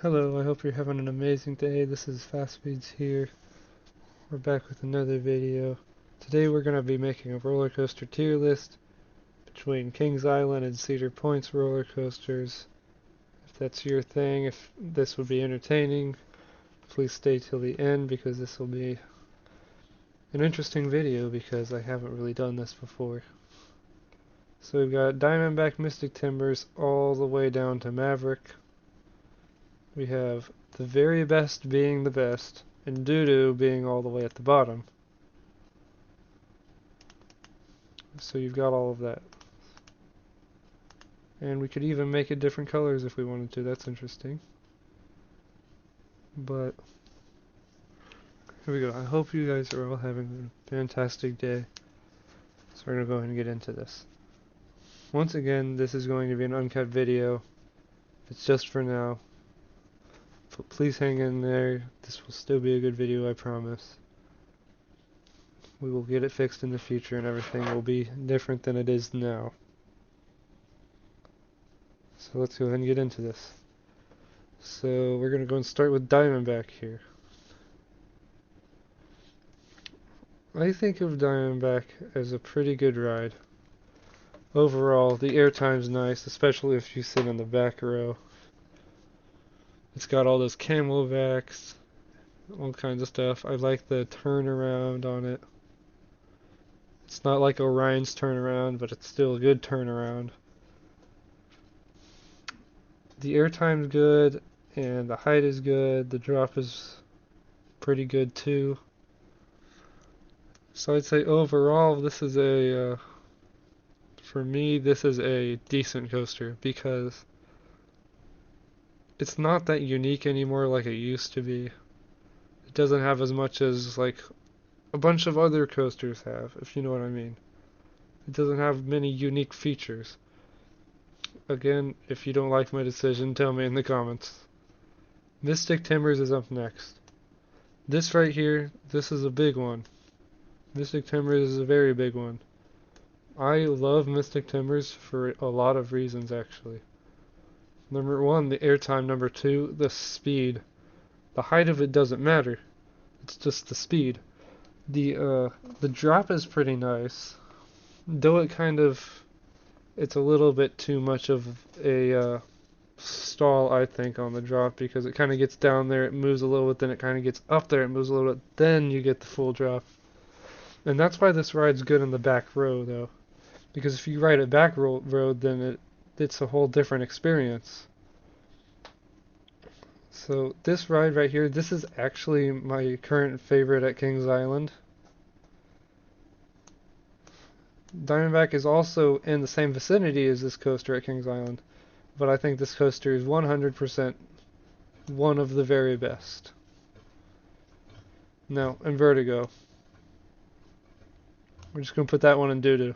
Hello, I hope you're having an amazing day. This is Fast Speeds here. We're back with another video. Today we're going to be making a roller coaster tier list between Kings Island and Cedar Point's roller coasters. If that's your thing, if this would be entertaining, please stay till the end because this will be an interesting video because I haven't really done this before. So we've got Diamondback Mystic Timbers all the way down to Maverick. We have the very best being the best, and doo-doo being all the way at the bottom. So you've got all of that. And we could even make it different colors if we wanted to, that's interesting. But, here we go. I hope you guys are all having a fantastic day. So we're going to go ahead and get into this. Once again, this is going to be an uncut video. It's just for now. But please hang in there. This will still be a good video, I promise. We will get it fixed in the future and everything will be different than it is now. So let's go ahead and get into this. So we're going to go and start with Diamondback here. I think of Diamondback as a pretty good ride. Overall, the airtime's nice, especially if you sit in the back row. It's got all those camelbacks, all kinds of stuff. I like the turnaround on it. It's not like Orion's turnaround, but it's still a good turnaround. The airtime's good, and the height is good. The drop is pretty good too. So I'd say overall, this is for me, this is a decent coaster because it's not that unique anymore like it used to be. It doesn't have as much as like a bunch of other coasters have, if you know what I mean. It doesn't have many unique features. Again, if you don't like my decision, tell me in the comments. Mystic Timbers is up next. This right here, this is a big one. Mystic Timbers is a very big one. I love Mystic Timbers for a lot of reasons actually. Number one, the airtime. Number two, the speed. The height of it doesn't matter. It's just the speed. The drop is pretty nice. Though it's a little bit too much of a stall, I think, on the drop because it kind of gets down there, it moves a little bit, then it kind of gets up there, it moves a little bit, then you get the full drop. And that's why this ride's good in the back row, though. Because if you ride it back road, then it's a whole different experience. So this ride right here, this is actually my current favorite at Kings Island. Diamondback is also in the same vicinity as this coaster at Kings Island, but I think this coaster is 100% one of the very best. Now, in Vertigo. We're just going to put that one in doo-doo.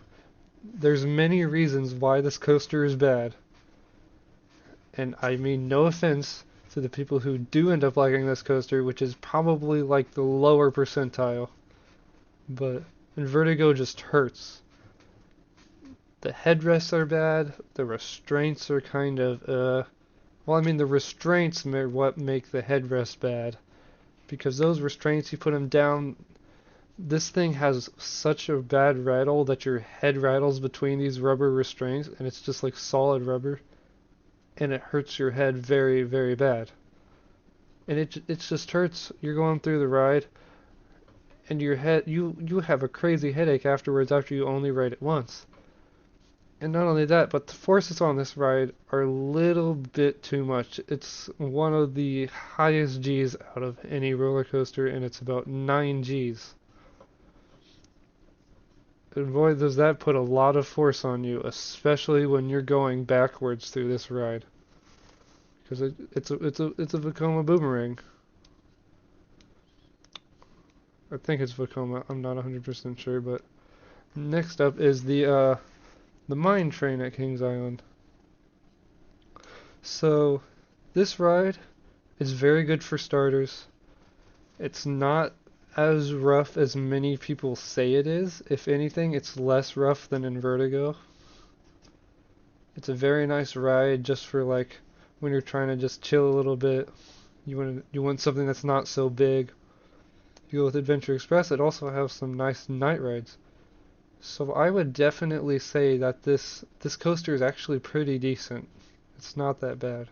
There's many reasons why this coaster is bad. And I mean no offense to the people who do end up liking this coaster, which is probably like the lower percentile. But Vertigo just hurts. The headrests are bad. The restraints are kind of, well, I mean the restraints are what make the headrest bad. Because those restraints, you put them down, this thing has such a bad rattle that your head rattles between these rubber restraints, and it's just like solid rubber, and it hurts your head very, very bad. And it just hurts. You're going through the ride, and your head, you have a crazy headache afterwards after you only ride it once. And not only that, but the forces on this ride are a little bit too much. It's one of the highest G's out of any roller coaster, and it's about 9 G's. And boy, does that put a lot of force on you, especially when you're going backwards through this ride. Because it's a Vekoma boomerang. I think it's Vekoma. I'm not 100% sure, but next up is the mine train at Kings Island. So this ride is very good for starters. It's not as rough as many people say it is. If anything, it's less rough than in Vertigo. It's a very nice ride just for like when you're trying to just chill a little bit. You want something that's not so big. You go with Adventure Express. It also has some nice night rides. So I would definitely say that this coaster is actually pretty decent. It's not that bad.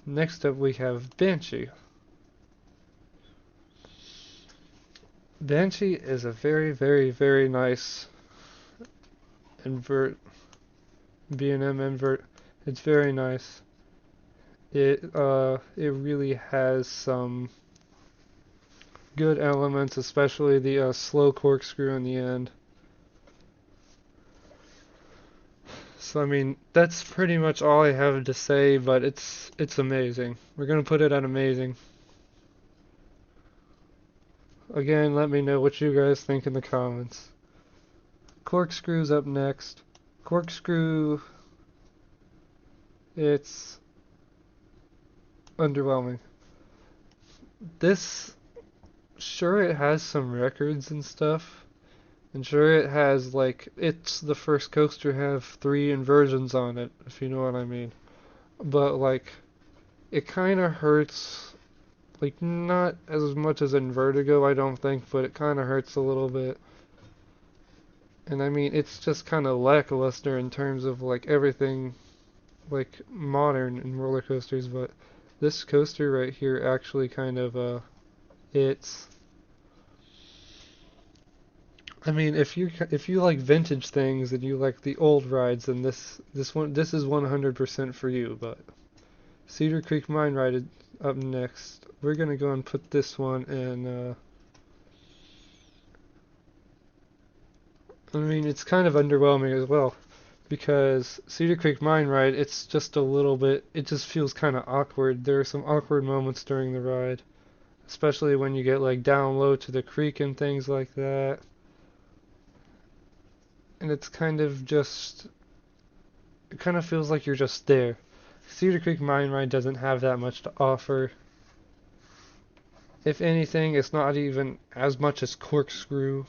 Next up we have Banshee. Banshee is a very, very, very nice invert B&M invert. It's very nice. It really has some good elements, especially the slow corkscrew in the end. So I mean, that's pretty much all I have to say, but it's amazing. We're gonna put it at amazing. Again, let me know what you guys think in the comments. Corkscrew's up next. Corkscrew, it's underwhelming. This, sure it has some records and stuff, and sure it has, like, it's the first coaster to have 3 inversions on it, if you know what I mean. But, like, it kinda hurts, like, not as much as in Vertigo, I don't think, but it kinda hurts a little bit. And I mean, it's just kinda lackluster in terms of, like, everything, like, modern in roller coasters, but this coaster right here actually kind of, it's, I mean, if you like vintage things and you like the old rides, then this is 100% for you. But Cedar Creek Mine Ride is up next. We're gonna go and put this one in. I mean, it's kind of underwhelming as well because Cedar Creek Mine Ride, it's just a little bit. It just feels kind of awkward. There are some awkward moments during the ride, especially when you get like down low to the creek and things like that. And it's kind of just, it kind of feels like you're just there. Cedar Creek Mine Ride doesn't have that much to offer. If anything, it's not even as much as Corkscrew.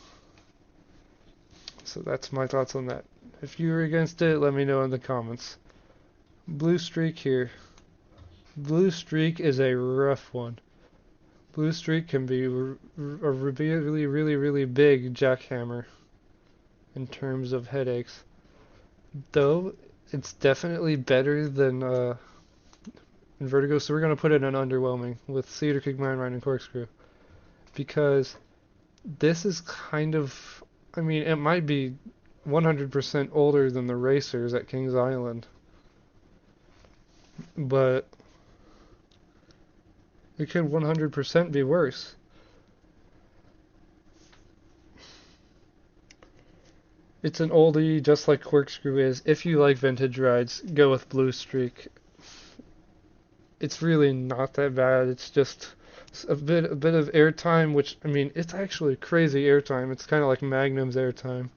So that's my thoughts on that. If you're against it, let me know in the comments. Blue Streak here. Blue Streak is a rough one. Blue Streak can be a really, really, really big jackhammer in terms of headaches. Though, it's definitely better than Vertigo, so we're going to put it in underwhelming with Cedar Creek Mine Ride and Corkscrew. Because this is kind of, I mean, it might be 100% older than the racers at Kings Island. But it could 100% be worse. It's an oldie, just like Corkscrew is. If you like vintage rides, go with Blue Streak. It's really not that bad. It's just a bit of airtime, which I mean, it's actually crazy airtime. It's kind of like Magnum's airtime,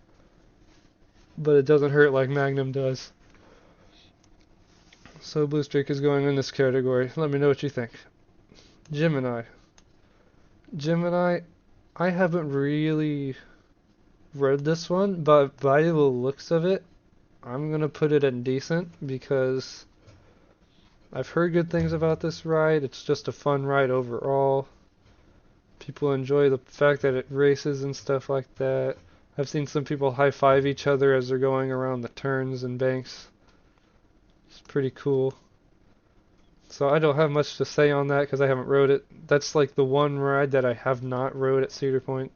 but it doesn't hurt like Magnum does. So Blue Streak is going in this category. Let me know what you think. Gemini. Gemini, I haven't really read this one, but by the looks of it, I'm gonna put it in decent because I've heard good things about this ride. It's just a fun ride overall. People enjoy the fact that it races and stuff like that. I've seen some people high-five each other as they're going around the turns and banks. It's pretty cool. So I don't have much to say on that because I haven't rode it. That's like the one ride that I have not rode at Cedar Point.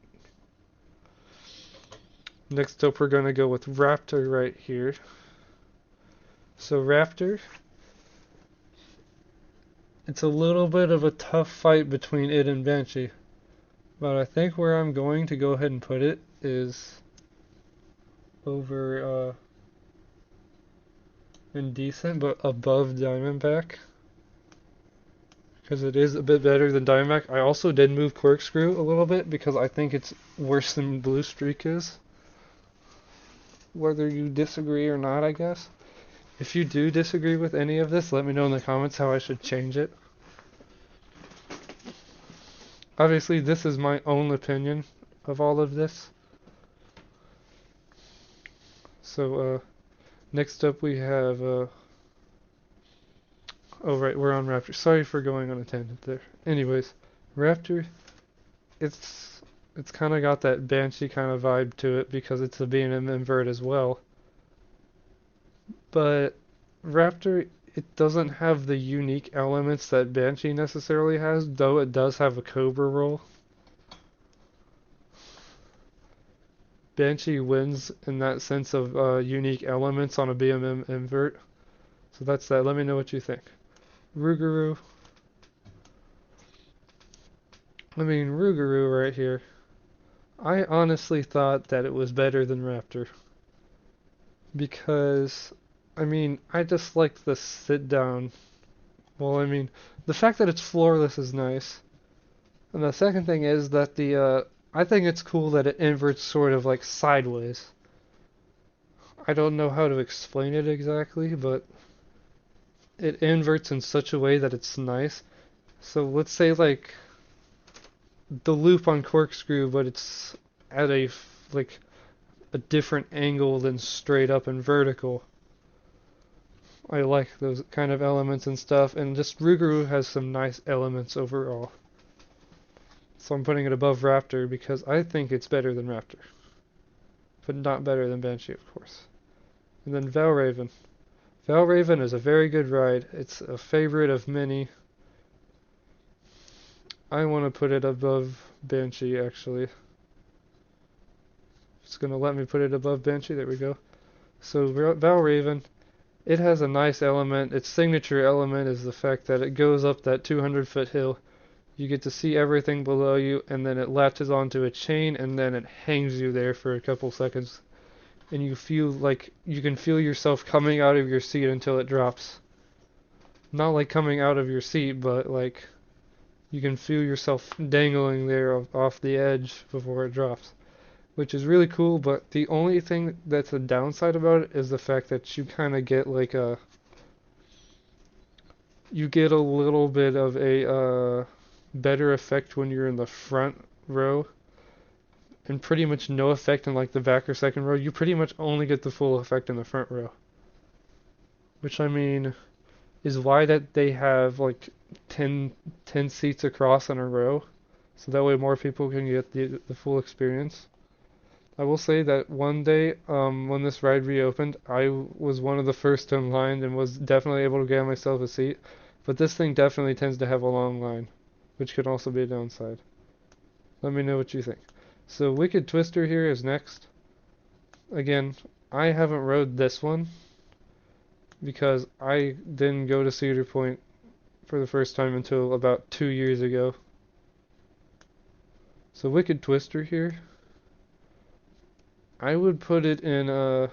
Next up, we're going to go with Raptor right here. So Raptor, it's a little bit of a tough fight between it and Banshee. But I think where I'm going to go ahead and put it is over indecent, but above Diamondback. Because it is a bit better than Diamondback. I also did move Corkscrew a little bit because I think it's worse than Blue Streak is. Whether you disagree or not, I guess. If you do disagree with any of this, let me know in the comments how I should change it. Obviously, this is my own opinion of all of this. So, next up we have Oh right, we're on Raptor. Sorry for going on a tangent there. Anyways, Raptor, it's it's kind of got that Banshee kind of vibe to it because it's a B&M invert as well. But Raptor, it doesn't have the unique elements that Banshee necessarily has, though it does have a Cobra roll. Banshee wins in that sense of unique elements on a B&M invert. So that's that. Let me know what you think. Rougarou. I mean, Rougarou right here. I honestly thought that it was better than Raptor. Because, I mean, I just like the sit down. Well, I mean, the fact that it's floorless is nice. And the second thing is that I think it's cool that it inverts sort of like sideways. I don't know how to explain it exactly, but it inverts in such a way that it's nice. So let's say like the loop on corkscrew, but it's at like a different angle than straight up and vertical. I like those kind of elements and stuff, and just Rougarou has some nice elements overall. So I'm putting it above Raptor because I think it's better than Raptor, but not better than Banshee, of course. And then Valraven. Valraven is a very good ride. It's a favorite of many. I want to put it above Banshee, actually. It's going to let me put it above Banshee. There we go. So Valraven, it has a nice element. Its signature element is the fact that it goes up that 200-foot hill. You get to see everything below you, and then it latches onto a chain, and then it hangs you there for a couple seconds. And you feel like you can feel yourself coming out of your seat until it drops. Not like coming out of your seat, but like you can feel yourself dangling there off the edge before it drops, which is really cool. But the only thing that's a downside about it is the fact that you kind of get like you get a little bit of a better effect when you're in the front row, and pretty much no effect in like the back or second row. You pretty much only get the full effect in the front row, which I mean is why that they have like 10 seats across in a row, so that way more people can get the full experience. I will say that one day, when this ride reopened, I was one of the first in line and was definitely able to get myself a seat, but this thing definitely tends to have a long line, which could also be a downside. Let me know what you think. So Wicked Twister here is next. Again, I haven't rode this one because I didn't go to Cedar Point for the first time until about 2 years ago. So Wicked Twister here, I would put it in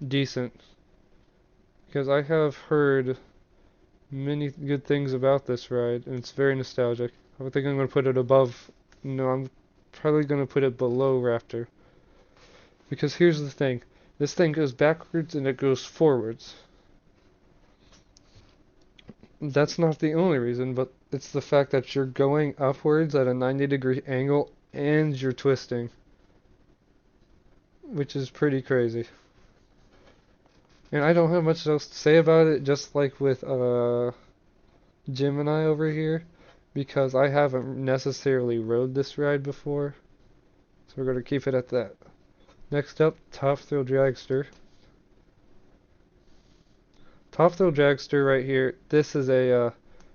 decent because I have heard many good things about this ride and it's very nostalgic. I think I'm going to put it above, no, I'm probably going to put it below Raptor because here's the thing. This thing goes backwards and it goes forwards. That's not the only reason, but it's the fact that you're going upwards at a 90-degree angle and you're twisting, which is pretty crazy. And I don't have much else to say about it, just like with Gemini over here, because I haven't necessarily rode this ride before. So we're going to keep it at that. Next up, Top Thrill Dragster. Top Thrill Dragster right here, this is a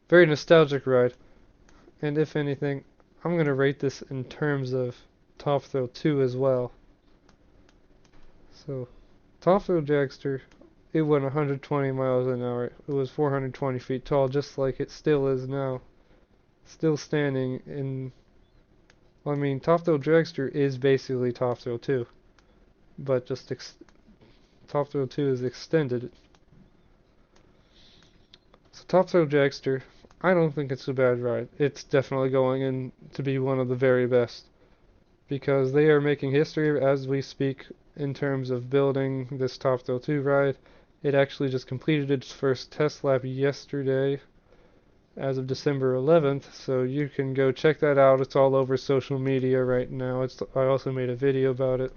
very nostalgic ride. And if anything, I'm going to rate this in terms of Top Thrill 2 as well. So, Top Thrill Dragster, it went 120 miles an hour. It was 420 feet tall, just like it still is now. Still standing in... I mean, Top Thrill Dragster is basically Top Thrill 2. But just Top Thrill 2 is extended. So Top Thrill Dragster, I don't think it's a bad ride. It's definitely going in to be one of the very best. Because they are making history as we speak in terms of building this Top Thrill 2 ride. It actually just completed its first test lap yesterday as of December 11th, so you can go check that out. It's all over social media right now. I also made a video about it.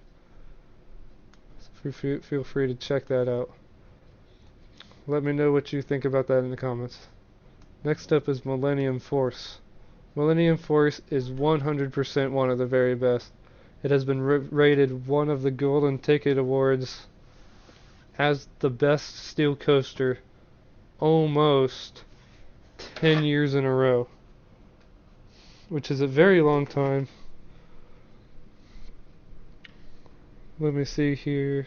So feel free to check that out. Let me know what you think about that in the comments. Next up is Millennium Force. Millennium Force is 100% one of the very best. It has been rated one of the Golden Ticket Awards as the best steel coaster almost 10 years in a row, which is a very long time. Let me see here.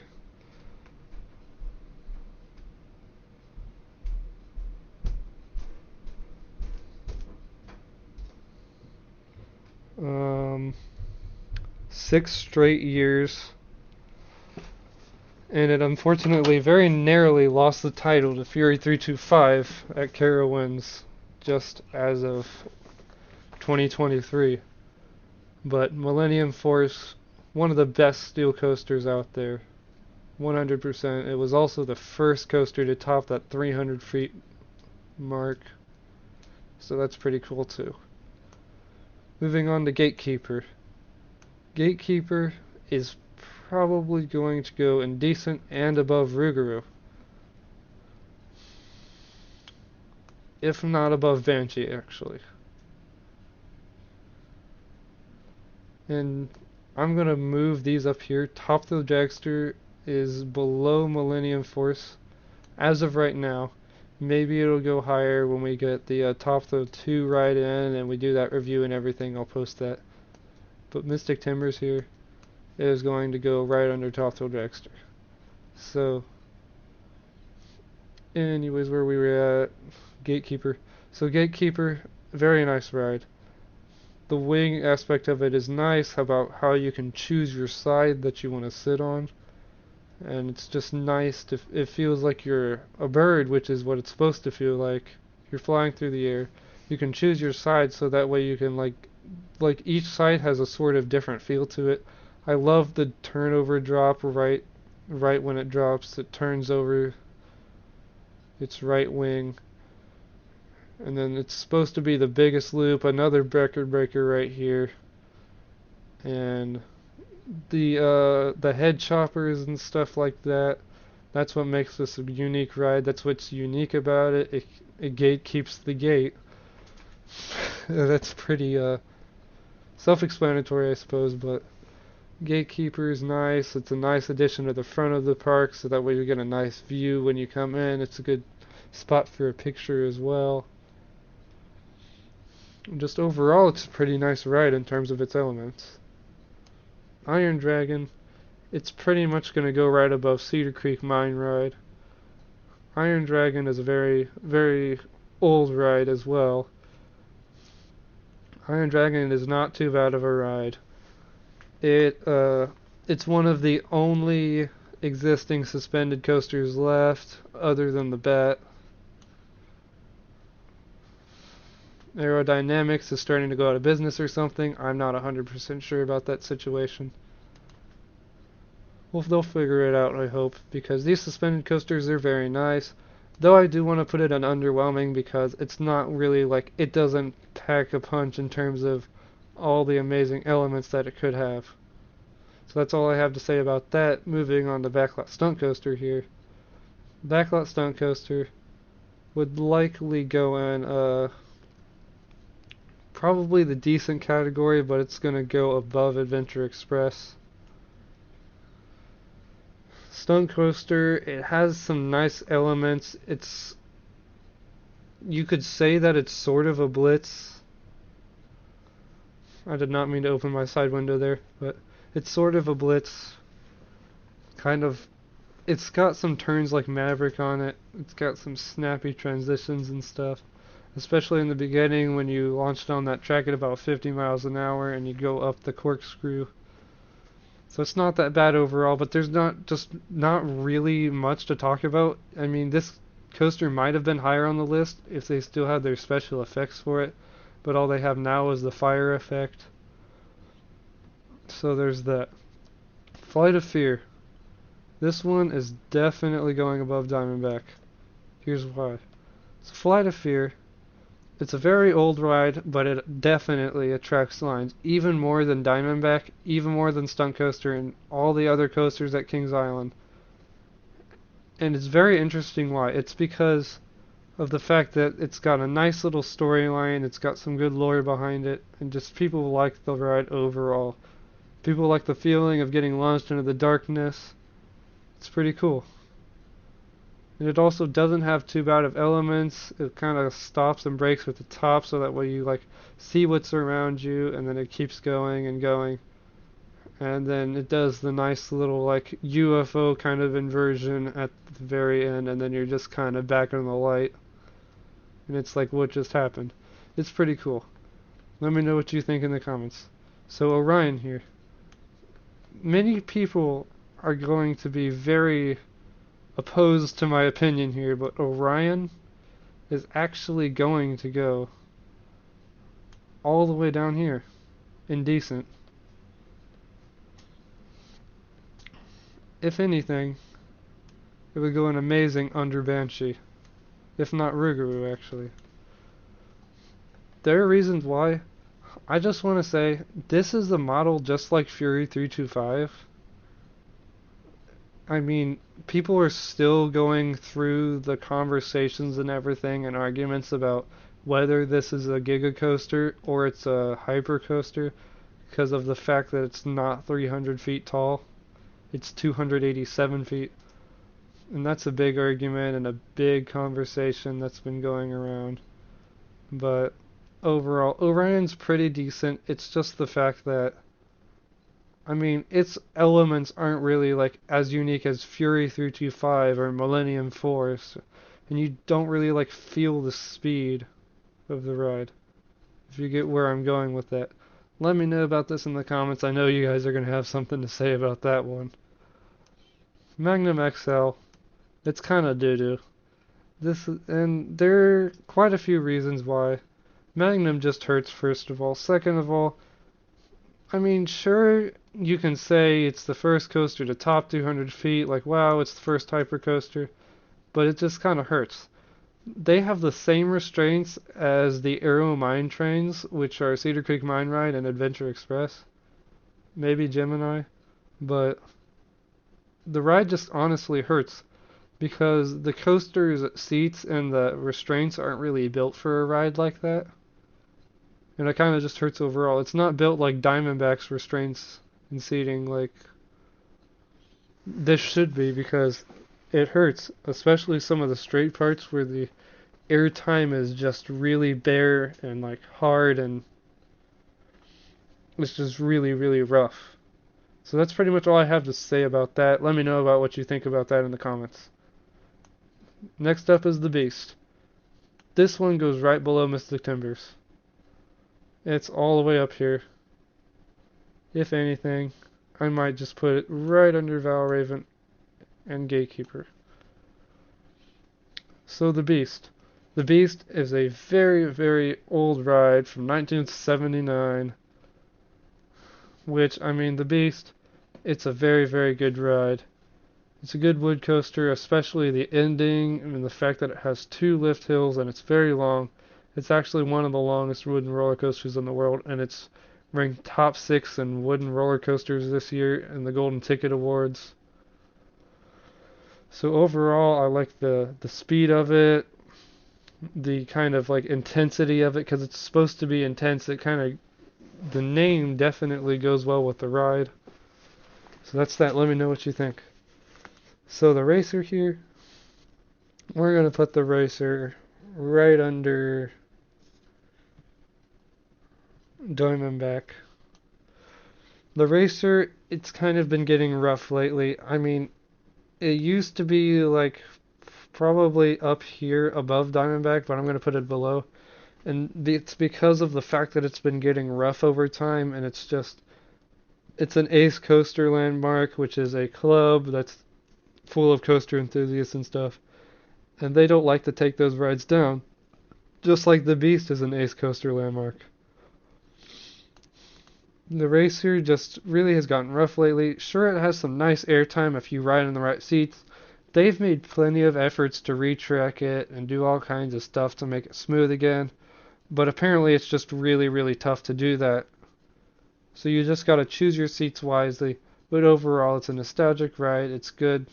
Um, 6 straight years, and it unfortunately very narrowly lost the title to Fury 325 at Carowinds just as of 2023. But Millennium Force, one of the best steel coasters out there, 100%. It was also the first coaster to top that 300 feet mark, so that's pretty cool too. Moving on to Gatekeeper. Gatekeeper is probably going to go indecent and above Rougarou, if not above Banshee actually. And I'm gonna move these up here. Top Thrill Dragster is below Millennium Force as of right now. Maybe it'll go higher when we get the Top Thrill 2 ride in and we do that review and everything. I'll post that. But Mystic Timbers here is going to go right under Top Thrill Dragster. So, anyways, where we were at, Gatekeeper. So Gatekeeper, very nice ride. The wing aspect of it is nice about how you can choose your side that you want to sit on. And it's just nice to, it feels like you're a bird, which is what it's supposed to feel like. You're flying through the air. You can choose your side so that way you can like each side has a sort of different feel to it. I love the turnover drop right when it drops. It turns over its right wing. And then it's supposed to be the biggest loop, another record breaker right here. And the head choppers and stuff like that. That's what makes this a unique ride. That's what's unique about it. It gate keeps the gate. That's pretty self-explanatory, I suppose, but Gatekeeper is nice. It's a nice addition to the front of the park, so that way you get a nice view when you come in. It's a good spot for a picture as well. Just overall, it's a pretty nice ride in terms of its elements. Iron Dragon, it's pretty much going to go right above Cedar Creek Mine Ride. Iron Dragon is a very, very old ride as well. Iron Dragon is not too bad of a ride. It's one of the only existing suspended coasters left, other than the Bat. Aerodynamics is starting to go out of business or something. I'm not 100% sure about that situation. Well, they'll figure it out, I hope, because these suspended coasters are very nice. Though I do want to put it on underwhelming because it's not really like, it doesn't pack a punch in terms of all the amazing elements that it could have. So that's all I have to say about that. Moving on to Backlot Stunt Coaster here. Backlot Stunt Coaster would likely go in probably the decent category, but it's going to go above Adventure Express. Stunt Coaster, it has some nice elements. You could say that it's sort of a Blitz. I did not mean to open my side window there, but it's sort of a Blitz. Kind of, it's got some turns like Maverick on it. It's got some snappy transitions and stuff. Especially in the beginning when you launched on that track at about 50 miles an hour and you go up the corkscrew. So it's not that bad overall, but there's not really much to talk about. I mean, this coaster might have been higher on the list if they still had their special effects for it, but all they have now is the fire effect. So there's that. Flight of Fear. This one is definitely going above Diamondback. Here's why. So Flight of Fear, it's a very old ride, but it definitely attracts lines, even more than Diamondback, even more than Stunt Coaster, and all the other coasters at Kings Island. And it's very interesting why. It's because of the fact that it's got a nice little storyline, it's got some good lore behind it, and just people like the ride overall. People like the feeling of getting launched into the darkness. It's pretty cool. And it also doesn't have too bad of elements. It kind of stops and breaks with the top so that way you like see what's around you and then it keeps going and going. And then it does the nice little like UFO kind of inversion at the very end and then you're just kind of back in the light. And it's like what just happened. It's pretty cool. Let me know what you think in the comments. So Orion here. Many people are going to be very opposed to my opinion here, but Orion is actually going to go all the way down here in decent. If anything, it would go in amazing under Banshee, if not Rougarou actually. There are reasons why. I just want to say, this is a model just like Fury 325. I mean, people are still going through the conversations and everything and arguments about whether this is a Giga Coaster or it's a Hyper Coaster because of the fact that it's not 300 feet tall. It's 287 feet. And that's a big argument and a big conversation that's been going around. But overall, Orion's pretty decent. It's just the fact that I mean, its elements aren't really like as unique as Fury 325 or Millennium Force, and you don't really like feel the speed of the ride. If you get where I'm going with that, let me know about this in the comments. I know you guys are gonna have something to say about that one. Magnum XL, it's kind of doo-doo. And there are quite a few reasons why. Magnum just hurts first of all. Second of all, I mean, sure, you can say it's the first coaster to top 200 feet, like, wow, it's the first hyper coaster, but it just kind of hurts. They have the same restraints as the Aero Mine trains, which are Cedar Creek Mine Ride and Adventure Express. Maybe Gemini, but the ride just honestly hurts because the coaster's seats and the restraints aren't really built for a ride like that. And it kind of just hurts overall. It's not built like Diamondback's restraints and seating like this should be because it hurts, especially some of the straight parts where the airtime is just really bare and like hard and it's just really, really rough. So that's pretty much all I have to say about that. Let me know about what you think about that in the comments. Next up is the Beast. This one goes right below Mystic Timbers. It's all the way up here. If anything, I might just put it right under Valraven and Gatekeeper. So the Beast. The Beast is a very, very old ride from 1979. Which, I mean, the Beast, it's a very, very good ride. It's a good wood coaster, especially the ending and the fact that it has 2 lift hills and it's very long. It's actually one of the longest wooden roller coasters in the world, and it's ranked top 6 in wooden roller coasters this year in the Golden Ticket Awards. So overall, I like the speed of it, the kind of like intensity of it, because it's supposed to be intense. It kind of, the name definitely goes well with the ride. So that's that. Let me know what you think. So the racer here, we're going to put the racer right under Diamondback. The racer, it's kind of been getting rough lately. I mean, it used to be like probably up here above Diamondback, but I'm going to put it below. And it's because of the fact that it's been getting rough over time, and it's an Ace Coaster Landmark, which is a club that's full of coaster enthusiasts and stuff. And they don't like to take those rides down. Just like the Beast is an Ace Coaster Landmark. The racer just really has gotten rough lately. Sure, it has some nice airtime if you ride in the right seats. They've made plenty of efforts to retrack it and do all kinds of stuff to make it smooth again. But apparently it's just really, really tough to do that. So you just gotta choose your seats wisely. But overall, it's a nostalgic ride. It's good.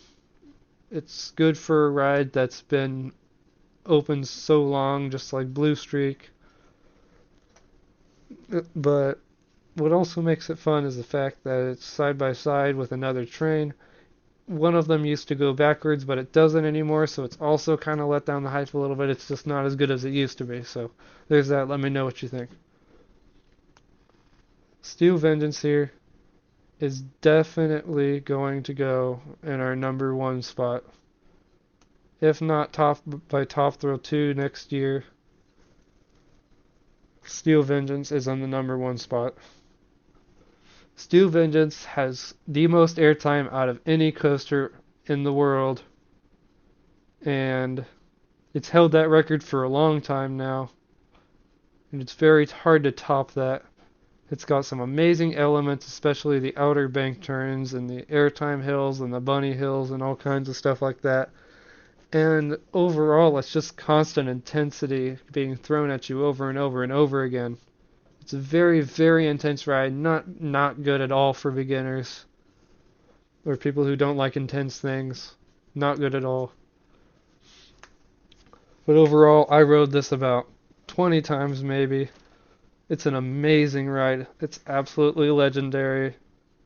It's good for a ride that's been open so long, just like Blue Streak. But what also makes it fun is the fact that it's side by side with another train. One of them used to go backwards, but it doesn't anymore, so it's also kind of let down the hype a little bit. It's just not as good as it used to be. So there's that. Let me know what you think. Steel Vengeance here is definitely going to go in our number one spot. If not top by Top Thrill 2 next year, Steel Vengeance is on the number one spot. Steel Vengeance has the most airtime out of any coaster in the world, and it's held that record for a long time now, and it's very hard to top that. It's got some amazing elements, especially the Outer Bank turns and the airtime hills and the bunny hills and all kinds of stuff like that. And overall, it's just constant intensity being thrown at you over and over and over again. It's a very, very intense ride, not good at all for beginners or people who don't like intense things. Not good at all. But overall, I rode this about 20 times maybe. It's an amazing ride. It's absolutely legendary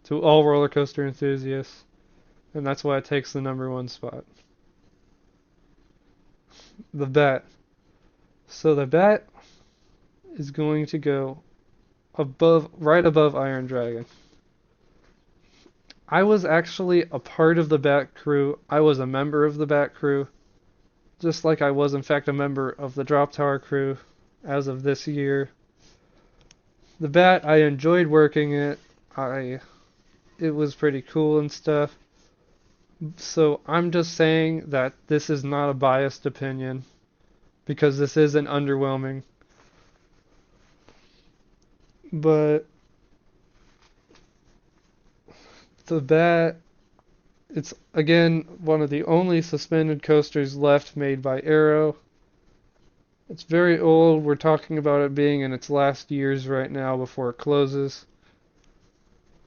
to all roller coaster enthusiasts, and that's why it takes the number one spot. The Bat. So the Bat is going to go right above Iron Dragon. I was actually a part of the Bat crew. I was a member of the Bat crew, just like I was in fact a member of the Drop Tower crew as of this year. The Bat, I enjoyed working it. It was pretty cool and stuff. So I'm just saying that this is not a biased opinion because this isn't underwhelming. But the Bat, it's again one of the only suspended coasters left made by Arrow. It's very old. We're talking about it being in its last years right now before it closes.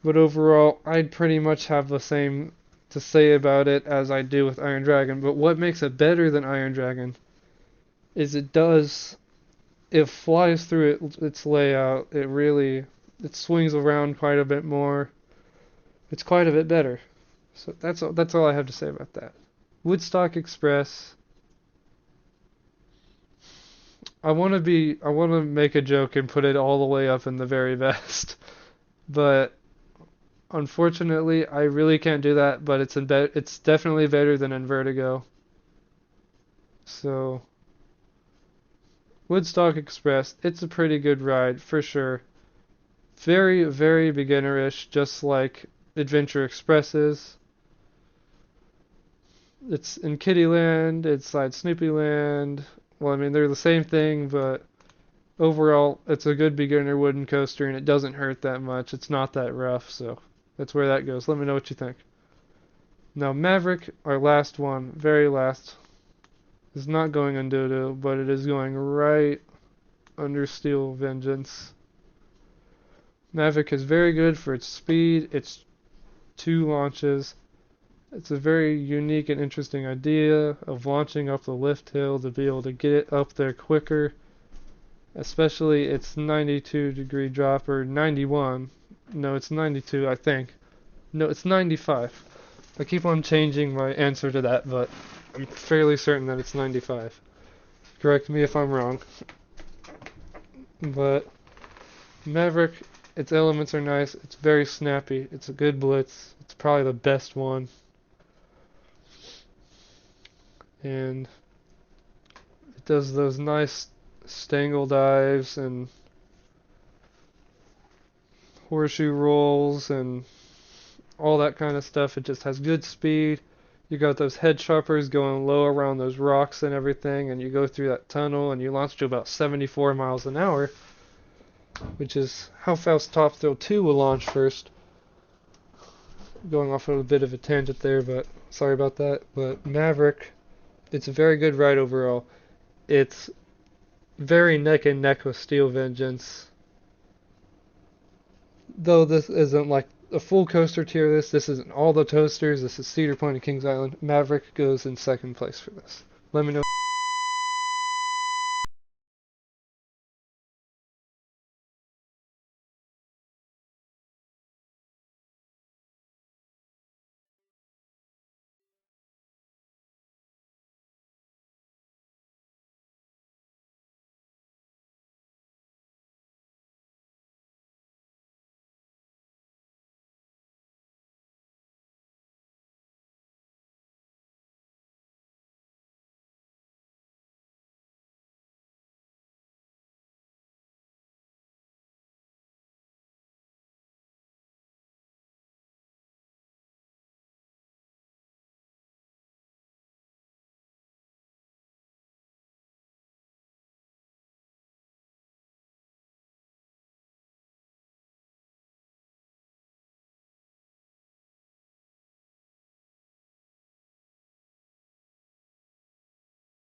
But overall, I'd pretty much have the same to say about it as I do with Iron Dragon. But what makes it better than Iron Dragon is it flies through its layout. It swings around quite a bit more. It's quite a bit better. So that's all I have to say about that. Woodstock Express. I want to make a joke and put it all the way up in the very best, but unfortunately, I really can't do that. But it's definitely better than in Vertigo. So, Woodstock Express, it's a pretty good ride for sure. Very, very beginnerish, just like Adventure Express is. It's in Kittyland, it's like Snoopyland. Well, I mean, they're the same thing, but overall, it's a good beginner wooden coaster, and it doesn't hurt that much. It's not that rough, so that's where that goes. Let me know what you think. Now, Maverick, our last one, very last, is not going on Dodo, but it is going right under Steel Vengeance. Maverick is very good for its speed, its 2 launches. It's a very unique and interesting idea of launching up the lift hill to be able to get it up there quicker. Especially its 92-degree drop, or 91. No, it's 92, I think. No, it's 95. I keep on changing my answer to that, but I'm fairly certain that it's 95. Correct me if I'm wrong. But Maverick, its elements are nice. It's very snappy. It's a good blitz. It's probably the best one. And it does those nice stangle dives and horseshoe rolls and all that kind of stuff. It just has good speed. You got those head choppers going low around those rocks and everything, and you go through that tunnel and you launch to about 74 miles an hour, which is how fast Top Thrill 2 will launch first. Going off of a bit of a tangent there, but sorry about that. But Maverick, it's a very good ride overall. It's very neck and neck with Steel Vengeance. Though this isn't like a full coaster tier list. This isn't all the toasters. This is Cedar Point and Kings Island. Maverick goes in second place for this. Let me know.